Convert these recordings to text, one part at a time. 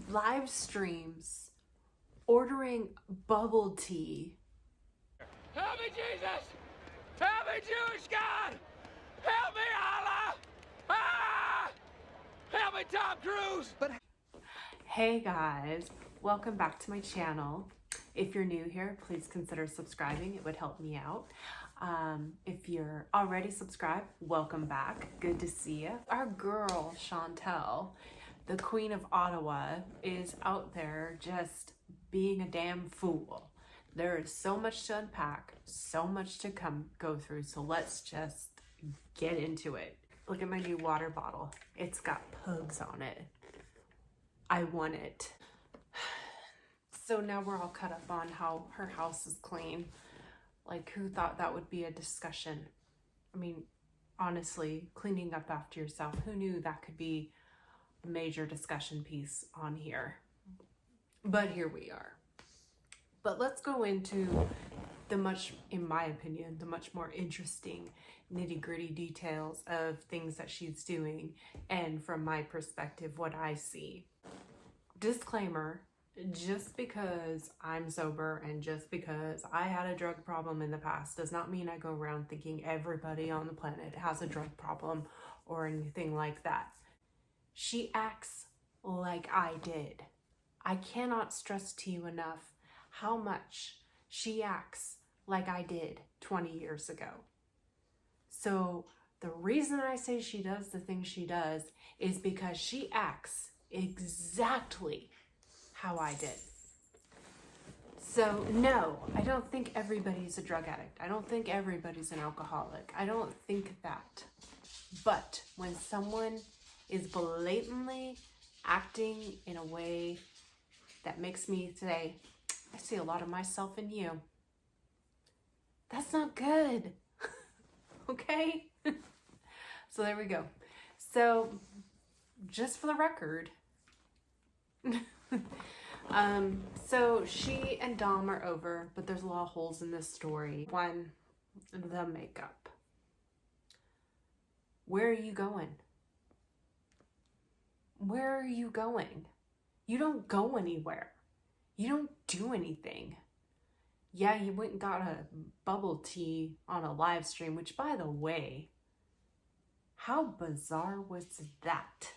live streams ordering bubble tea. Help me, Jesus! Help me, Jewish God! Help me, Allah! Ah! Help me, Tom Cruise! Hey guys, welcome back to my channel. If you're new here, please consider subscribing. It would help me out. If you're already subscribed, welcome back. Good to see you. Our girl, Chantal, the Queen of Ottawa, is out there just being a damn fool. There is so much to unpack, so much to go through, so let's just get into it. Look at my new water bottle. It's got pugs on it. I want it. So now we're all caught up on how her house is clean. Like, who thought that would be a discussion? I mean, honestly, cleaning up after yourself, who knew that could be a major discussion piece on here? But here we are. But let's go into in my opinion, the much more interesting nitty-gritty details of things that she's doing, and from my perspective, what I see. Disclaimer, just because I'm sober and just because I had a drug problem in the past does not mean I go around thinking everybody on the planet has a drug problem or anything like that. She acts like I did. I cannot stress to you enough how much she acts like I did 20 years ago. So the reason I say she does the things she does is because she acts exactly how I did. So no, I don't think everybody's a drug addict. I don't think everybody's an alcoholic. I don't think that. But when someone is blatantly acting in a way that makes me say, I see a lot of myself in you, that's not good. Okay? So there we go. So just for the record, so she and Dom are over, but there's a lot of holes in this story. One, the makeup. Where are you going? Where are you going? You don't go anywhere. You don't do anything. Yeah, you went and got a bubble tea on a live stream, which, by the way, how bizarre was that?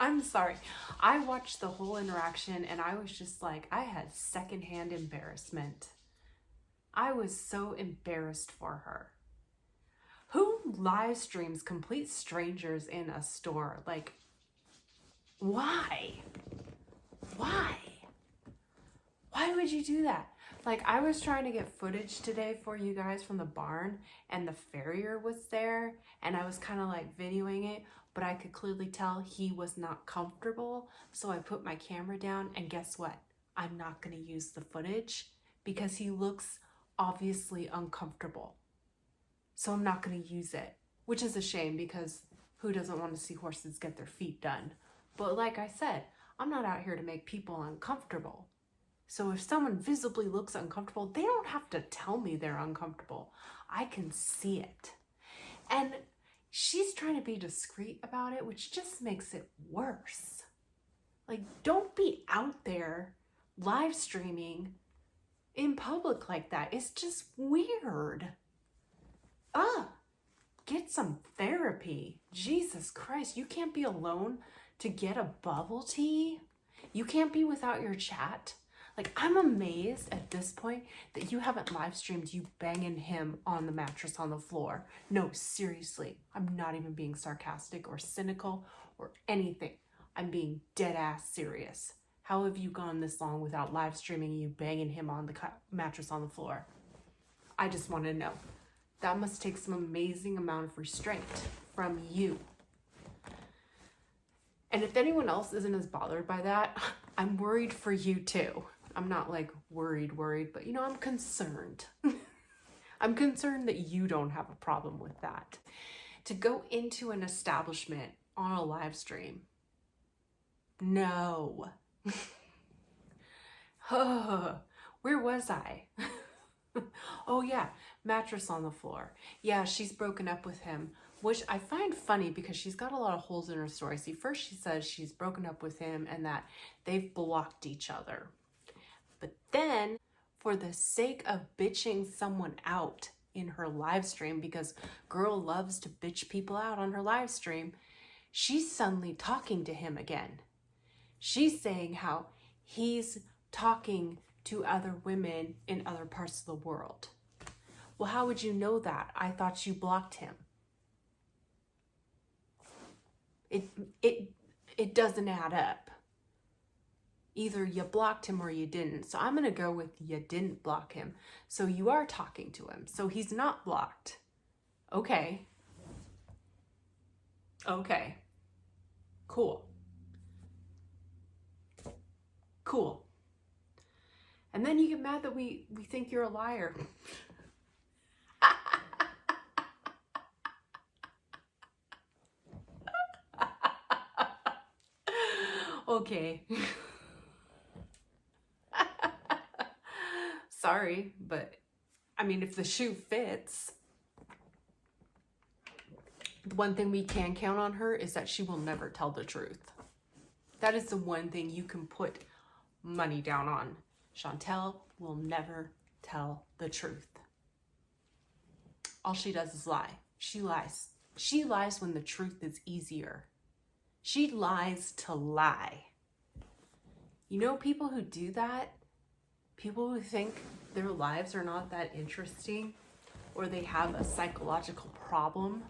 I'm sorry. I watched the whole interaction and I was just like, I had secondhand embarrassment. I was so embarrassed for her. Who live streams complete strangers in a store? Like, why? Why? Why would you do that? Like, I was trying to get footage today for you guys from the barn, and the farrier was there, and I was kind of like videoing it, but I could clearly tell he was not comfortable. So I put my camera down, and guess what? I'm not going to use the footage because he looks obviously uncomfortable. So I'm not going to use it, which is a shame because who doesn't want to see horses get their feet done? But like I said, I'm not out here to make people uncomfortable. So if someone visibly looks uncomfortable, they don't have to tell me they're uncomfortable. I can see it. And she's trying to be discreet about it, which just makes it worse. Like, don't be out there live streaming in public like that. It's just weird. Get some therapy. Jesus Christ, you can't be alone to get a bubble tea. You can't be without your chat. Like, I'm amazed at this point that you haven't live streamed you banging him on the mattress on the floor. No, seriously, I'm not even being sarcastic or cynical or anything. I'm being dead ass serious. How have you gone this long without live streaming you banging him on the mattress on the floor? I just want to know. That must take some amazing amount of restraint from you. And if anyone else isn't as bothered by that, I'm worried for you too. I'm not like worried, but you know, I'm concerned. I'm concerned that you don't have a problem with that. To go into an establishment on a live stream. No. Where was I? Oh yeah, mattress on the floor. Yeah, she's broken up with him. which I find funny because she's got a lot of holes in her story. See, first she says she's broken up with him and that they've blocked each other. But then, for the sake of bitching someone out in her live stream, because girl loves to bitch people out on her live stream, she's suddenly talking to him again. She's saying how he's talking to other women in other parts of the world. Well, how would you know that? I thought you blocked him. It doesn't add up. Either you blocked him or you didn't. So I'm going to go with you didn't block him. So you are talking to him. So he's not blocked. Okay. Okay. Cool. Cool. And then you get mad that we think you're a liar. Okay. Sorry, but I mean, if the shoe fits, the one thing we can count on her is that she will never tell the truth. That is the one thing you can put money down on. Chantal will never tell the truth. All she does is lie. She lies. She lies when the truth is easier. She lies to lie. You know, people who do that, people who think their lives are not that interesting or they have a psychological problem,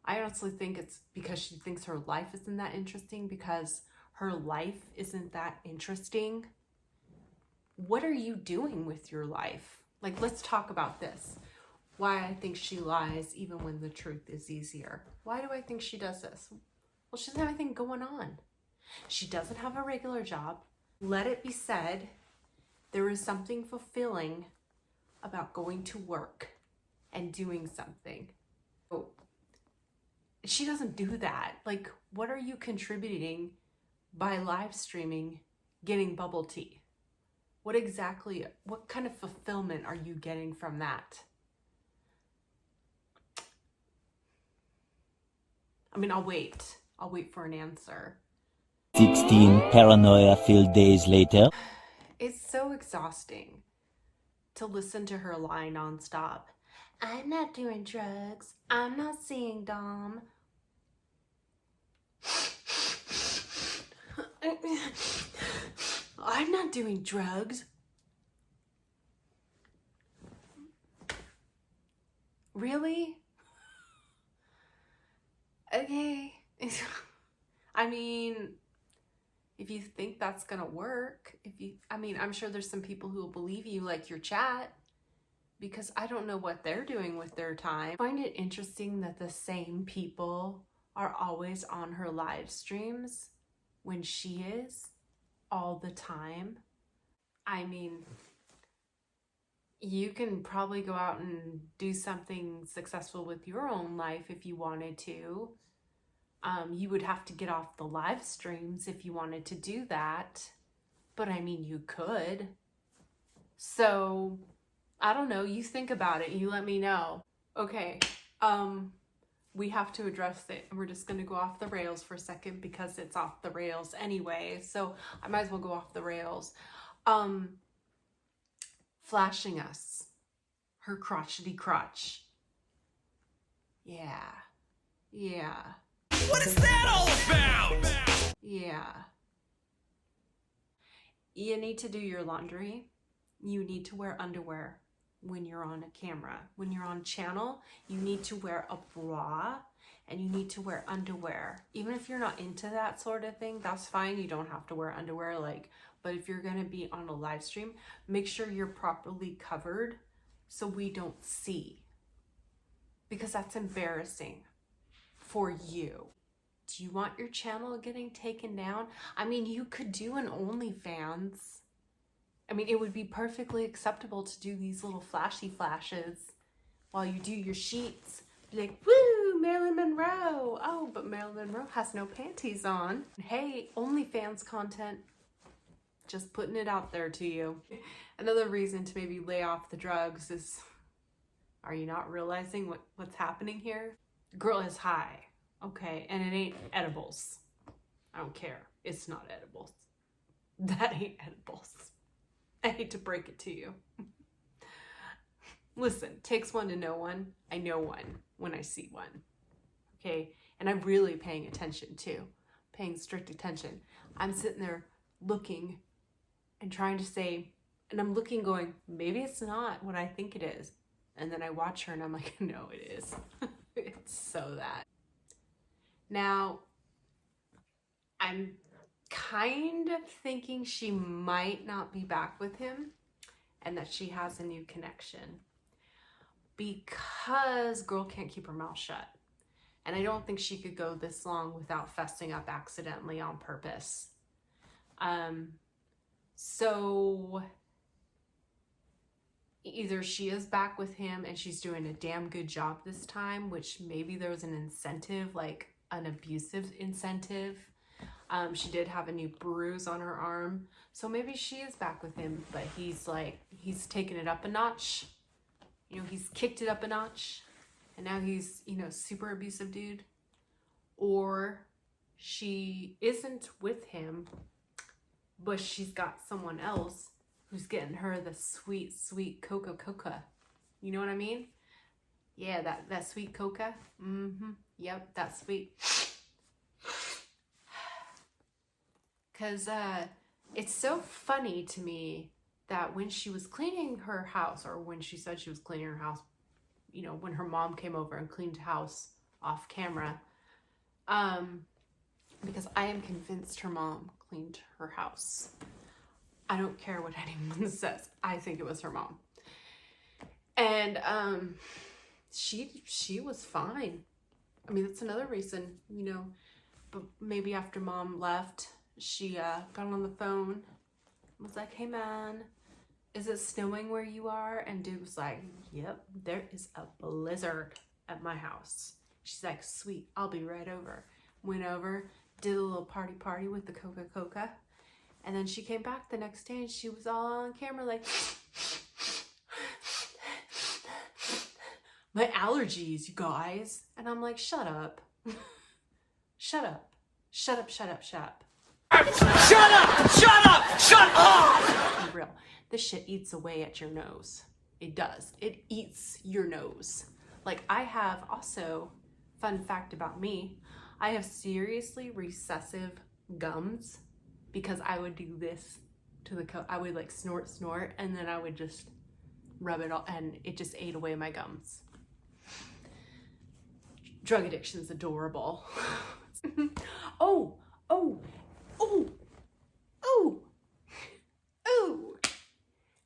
I honestly think it's because she thinks her life isn't that interesting, because her life isn't that interesting. What are you doing with your life? Like, let's talk about this. Why I think she lies even when the truth is easier. Why do I think she does this? Well, she doesn't have anything going on. She doesn't have a regular job. Let it be said, there is something fulfilling about going to work and doing something. Oh, she doesn't do that. Like, what are you contributing by live streaming, getting bubble tea? What kind of fulfillment are you getting from that? I mean, I'll wait for an answer. 16 paranoia-filled days later. It's so exhausting to listen to her lie nonstop. I'm not doing drugs. I'm not seeing Dom. I'm not doing drugs. Really? Okay. I mean, if you think that's gonna work, I'm sure there's some people who will believe you, like your chat, because I don't know what they're doing with their time. I find it interesting that the same people are always on her live streams when she is all the time. I mean, you can probably go out and do something successful with your own life if you wanted to. You would have to get off the live streams if you wanted to do that. But I mean, you could. So, I don't know. You think about it. You let me know. Okay. We have to address it. We're just going to go off the rails for a second because it's off the rails anyway. So, I might as well go off the rails. Flashing us. Her crotchety crotch. Yeah. Yeah. What is that all about? Yeah. You need to do your laundry. You need to wear underwear when you're on a camera. When you're on channel, you need to wear a bra and you need to wear underwear. Even if you're not into that sort of thing, that's fine. You don't have to wear underwear, but if you're going to be on a live stream, make sure you're properly covered so we don't see. Because that's embarrassing for you. Do you want your channel getting taken down? I mean, you could do an OnlyFans. I mean, it would be perfectly acceptable to do these little flashy flashes while you do your sheets. Like, woo, Marilyn Monroe. Oh, but Marilyn Monroe has no panties on. Hey, OnlyFans content. Just putting it out there to you. Another reason to maybe lay off the drugs is, are you not realizing what's happening here? Girl is high, okay? And it ain't edibles. I don't care. It's not edibles. That ain't edibles. I hate to break it to you. Listen, takes one to know one. I know one when I see one, okay? And I'm really paying attention too, paying strict attention. I'm sitting there looking and trying to say, and I'm looking going, maybe it's not what I think it is. And then I watch her and I'm like, no, it is. It's so that. Now, I'm kind of thinking she might not be back with him and that she has a new connection because girl can't keep her mouth shut. And I don't think she could go this long without fessing up accidentally on purpose. So either she is back with him and she's doing a damn good job this time, which maybe there's an incentive, like an abusive incentive. She did have a new bruise on her arm. So maybe she is back with him, but he's taken it up a notch. You know, he's kicked it up a notch. And now he's, you know, super abusive dude. Or she isn't with him, but she's got someone else who's getting her the sweet, sweet coca. You know what I mean? Yeah, that sweet coca. Yep, that's sweet. Because it's so funny to me that when she was cleaning her house, or when she said she was cleaning her house, you know, when her mom came over and cleaned house off camera, because I am convinced her mom cleaned her house. I don't care what anyone says. I think it was her mom. And she was fine. I mean, that's another reason, you know, but maybe after mom left, she got on the phone, was like, hey man, is it snowing where you are? And dude was like, yep, there is a blizzard at my house. She's like, sweet, I'll be right over. Went over, did a little party with the coca. And then she came back the next day and she was all on camera like, my allergies, you guys. And I'm like, shut up. Shut up. Shut up. Shut up! Be real. This shit eats away at your nose. It does. It eats your nose. Like, I have also, fun fact about me, I have seriously recessive gums because I would do this to the I would like snort, and then I would just rub it all, and it just ate away my gums. Drug addiction's adorable. Oh.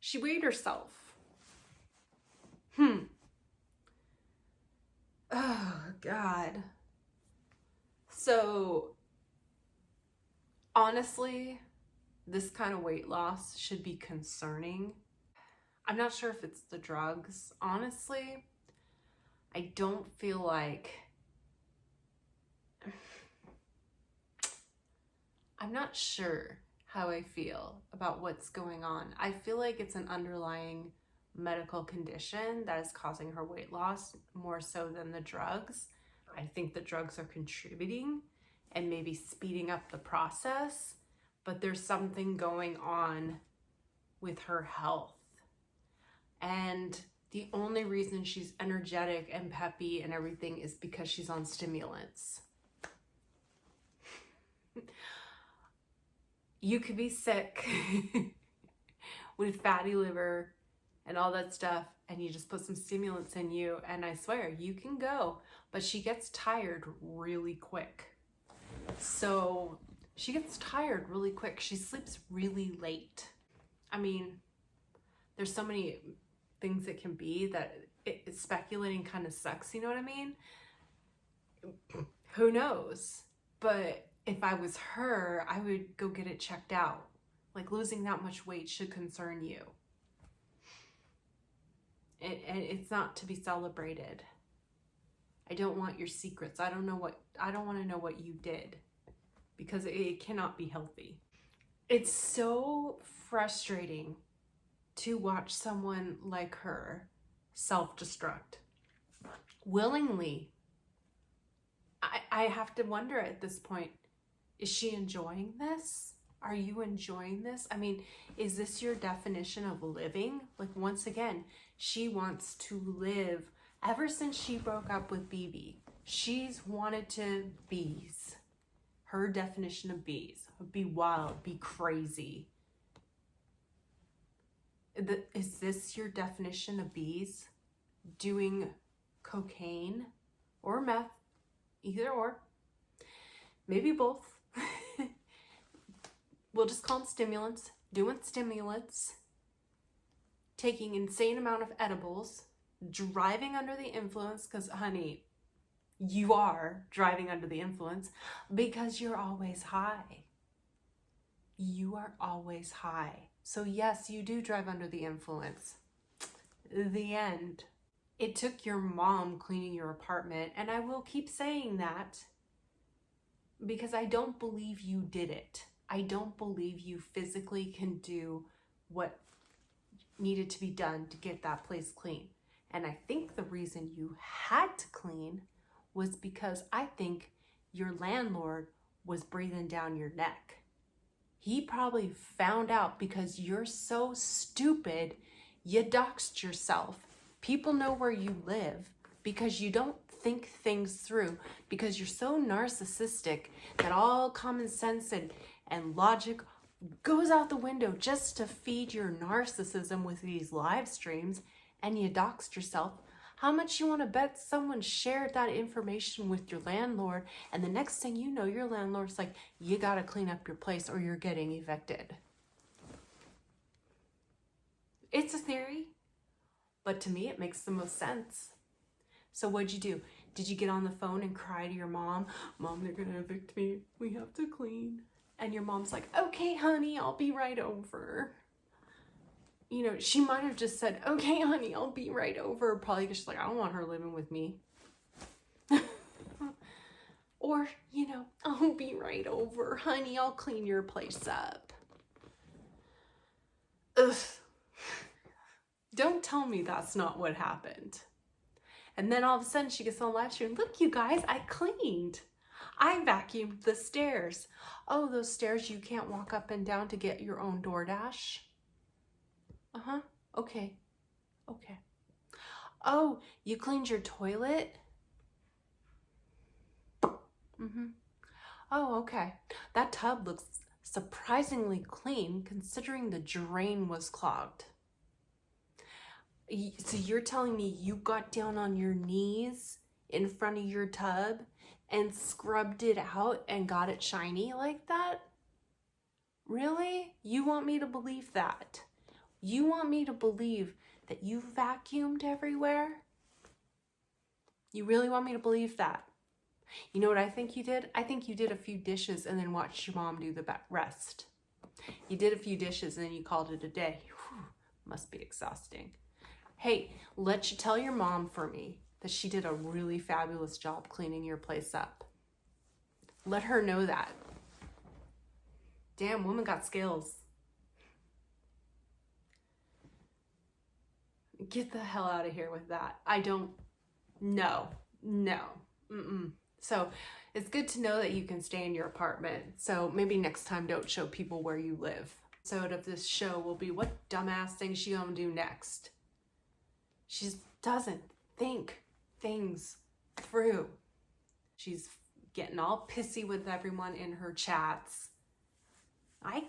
She weighed herself. Oh, God. So, honestly, this kind of weight loss should be concerning. I'm not sure if it's the drugs. Honestly, I don't feel like... I'm not sure how I feel about what's going on. I feel like it's an underlying medical condition that is causing her weight loss more so than the drugs. I think the drugs are contributing and maybe speeding up the process, but there's something going on with her health. And the only reason she's energetic and peppy and everything is because she's on stimulants. You could be sick with fatty liver and all that stuff, and you just put some stimulants in you, and I swear, you can go. But she gets tired really quick. So she gets tired really quick. She sleeps really late. I mean, there's so many things it can be that speculating kind of sucks, you know what I mean? Who knows? But if I was her, I would go get it checked out. Like, losing that much weight should concern you. And it's not to be celebrated. I don't want your secrets. I don't want to know what you did, because it cannot be healthy. It's so frustrating to watch someone like her self-destruct willingly. I have to wonder at this point, is she enjoying this? Are you enjoying this? I mean, is this your definition of living? Like, once again, she wants to live. Ever since she broke up with BB, she's wanted to bees. Her definition of bees, be wild, be crazy. Is this your definition of bees? Doing cocaine or meth, either or, maybe both. We'll just call them stimulants. Doing stimulants, taking insane amount of edibles, driving under the influence, because honey, you are driving under the influence because you're always high. You are always high. So yes, you do drive under the influence. The end. It took your mom cleaning your apartment, and I will keep saying that because I don't believe you did it. I don't believe you physically can do what needed to be done to get that place clean. And I think the reason you had to clean was because I think your landlord was breathing down your neck. He probably found out because you're so stupid, you doxed yourself. People know where you live because you don't think things through, because you're so narcissistic that all common sense and logic goes out the window just to feed your narcissism with these live streams, and you doxed yourself. How much you want to bet someone shared that information with your landlord, and the next thing you know, your landlord's like, you got to clean up your place or you're getting evicted. It's a theory, but to me, it makes the most sense. So what'd you do? Did you get on the phone and cry to your mom? Mom, they're going to evict me. We have to clean. And your mom's like, okay, honey, I'll be right over. You know, she might have just said, okay, honey, I'll be right over. Probably because she's like, I don't want her living with me. Or, you know, I'll be right over. Honey, I'll clean your place up. Ugh. Don't tell me that's not what happened. And then all of a sudden she gets on live stream. Look, you guys, I cleaned. I vacuumed the stairs. Oh, those stairs you can't walk up and down to get your own DoorDash? Uh-huh. Okay. Okay. Oh, you cleaned your toilet? Mm-hmm. Oh, okay. That tub looks surprisingly clean considering the drain was clogged. So you're telling me you got down on your knees in front of your tub and scrubbed it out and got it shiny like that? Really? You want me to believe that? You want me to believe that you vacuumed everywhere? You really want me to believe that? You know what I think you did? I think you did a few dishes and then watched your mom do the rest. You did a few dishes and then you called it a day. Whew, must be exhausting. Hey, let you tell your mom for me that she did a really fabulous job cleaning your place up. Let her know that. Damn, woman got skills. Get the hell out of here with that. I don't, no. So it's good to know that you can stay in your apartment. So maybe next time don't show people where you live. So of this show will be what dumbass thing she gonna do next. She just doesn't think things through. She's getting all pissy with everyone in her chats. I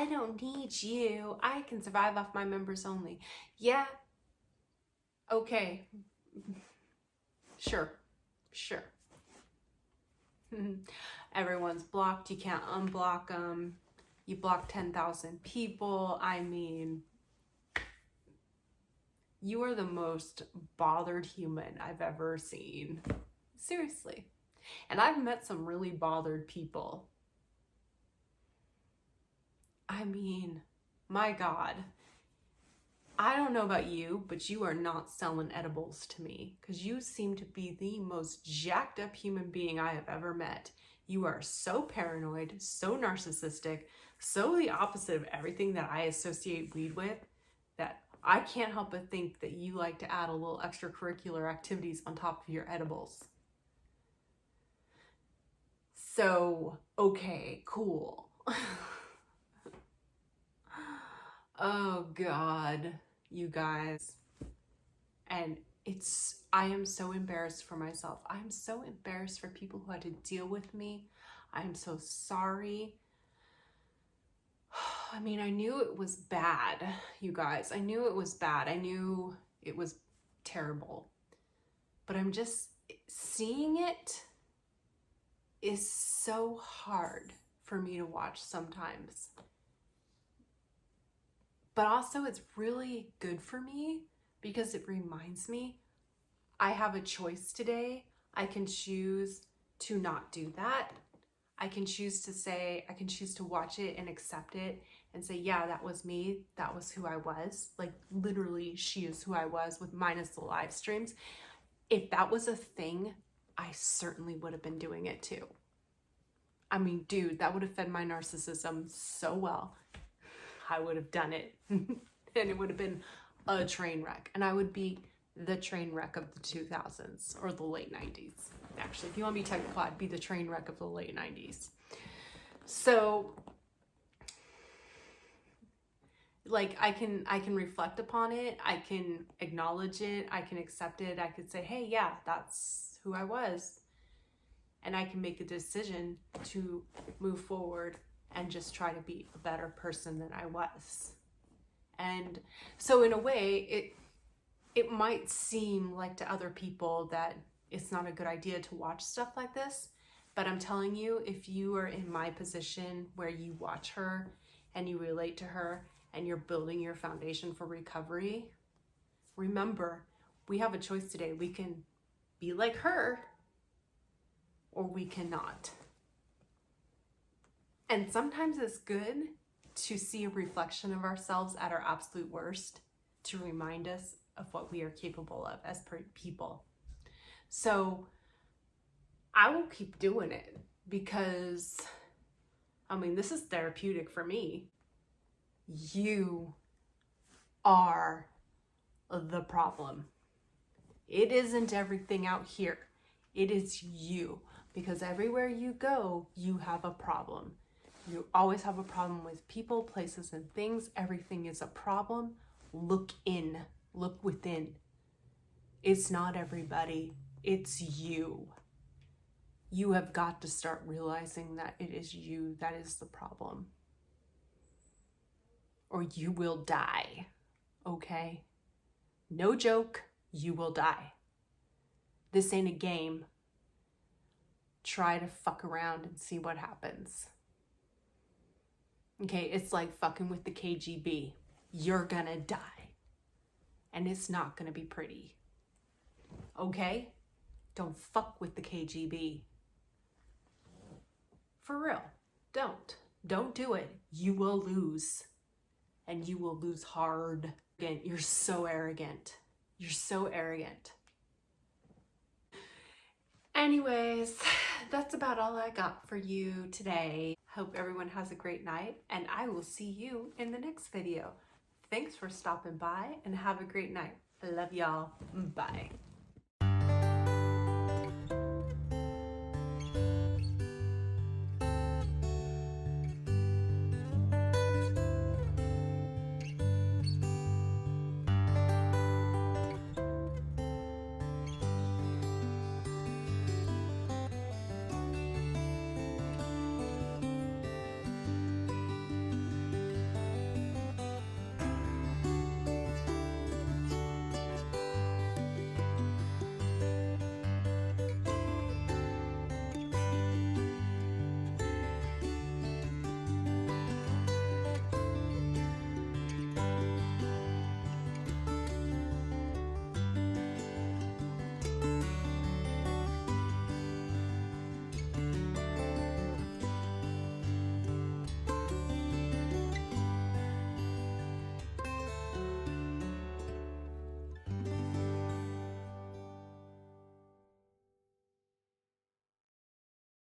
don't need you. I can survive off my members only. Yeah. Okay. Sure. Everyone's blocked. You can't unblock them. You block 10,000 people. I mean, you are the most bothered human I've ever seen. Seriously. And I've met some really bothered people. I mean, my God. I don't know about you, but you are not selling edibles to me because you seem to be the most jacked up human being I have ever met. You are so paranoid, so narcissistic, so the opposite of everything that I associate weed with that I can't help but think that you like to add a little extracurricular activities on top of your edibles. So, okay, cool. Oh God, you guys. And I am so embarrassed for myself. I am so embarrassed for people who had to deal with me. I am so sorry. I mean, I knew it was bad, you guys. I knew it was bad. I knew it was terrible. But I'm just seeing it is so hard for me to watch sometimes. But also it's really good for me because it reminds me I have a choice today. I can choose to not do that. I can choose to watch it and accept it and say, yeah, that was me. That was who I was. Like literally she is who I was with minus the live streams. If that was a thing, I certainly would have been doing it too. I mean, dude, that would have fed my narcissism so well. I would have done it. And it would have been a train wreck. And I would be the train wreck of the 2000s or the late 90s. Actually, if you want to be technical, I'd be the train wreck of the late 90s. So, like, I can reflect upon it. I can acknowledge it. I can accept it. I could say, hey, yeah, that's who I was. And I can make a decision to move forward and just try to be a better person than I was. And so in a way, it might seem like to other people that it's not a good idea to watch stuff like this, but I'm telling you, if you are in my position where you watch her and you relate to her and you're building your foundation for recovery, remember, we have a choice today. We can be like her or we cannot. And sometimes it's good to see a reflection of ourselves at our absolute worst to remind us of what we are capable of as people. So I will keep doing it because, I mean, this is therapeutic for me. You are the problem. It isn't everything out here. It is you, because everywhere you go, you have a problem. You always have a problem with people, places, and things. Everything is a problem. Look in, look within. It's not everybody, it's you. You have got to start realizing that it is you that is the problem. Or you will die, okay? No joke, you will die. This ain't a game. Try to fuck around and see what happens. Okay, it's like fucking with the KGB. You're gonna die. And it's not gonna be pretty. Okay? Don't fuck with the KGB. For real. Don't. Don't do it. You will lose. And you will lose hard. Again, you're so arrogant. You're so arrogant. Anyways, that's about all I got for you today. Hope everyone has a great night, and I will see you in the next video. Thanks for stopping by, and have a great night. I love y'all. Bye.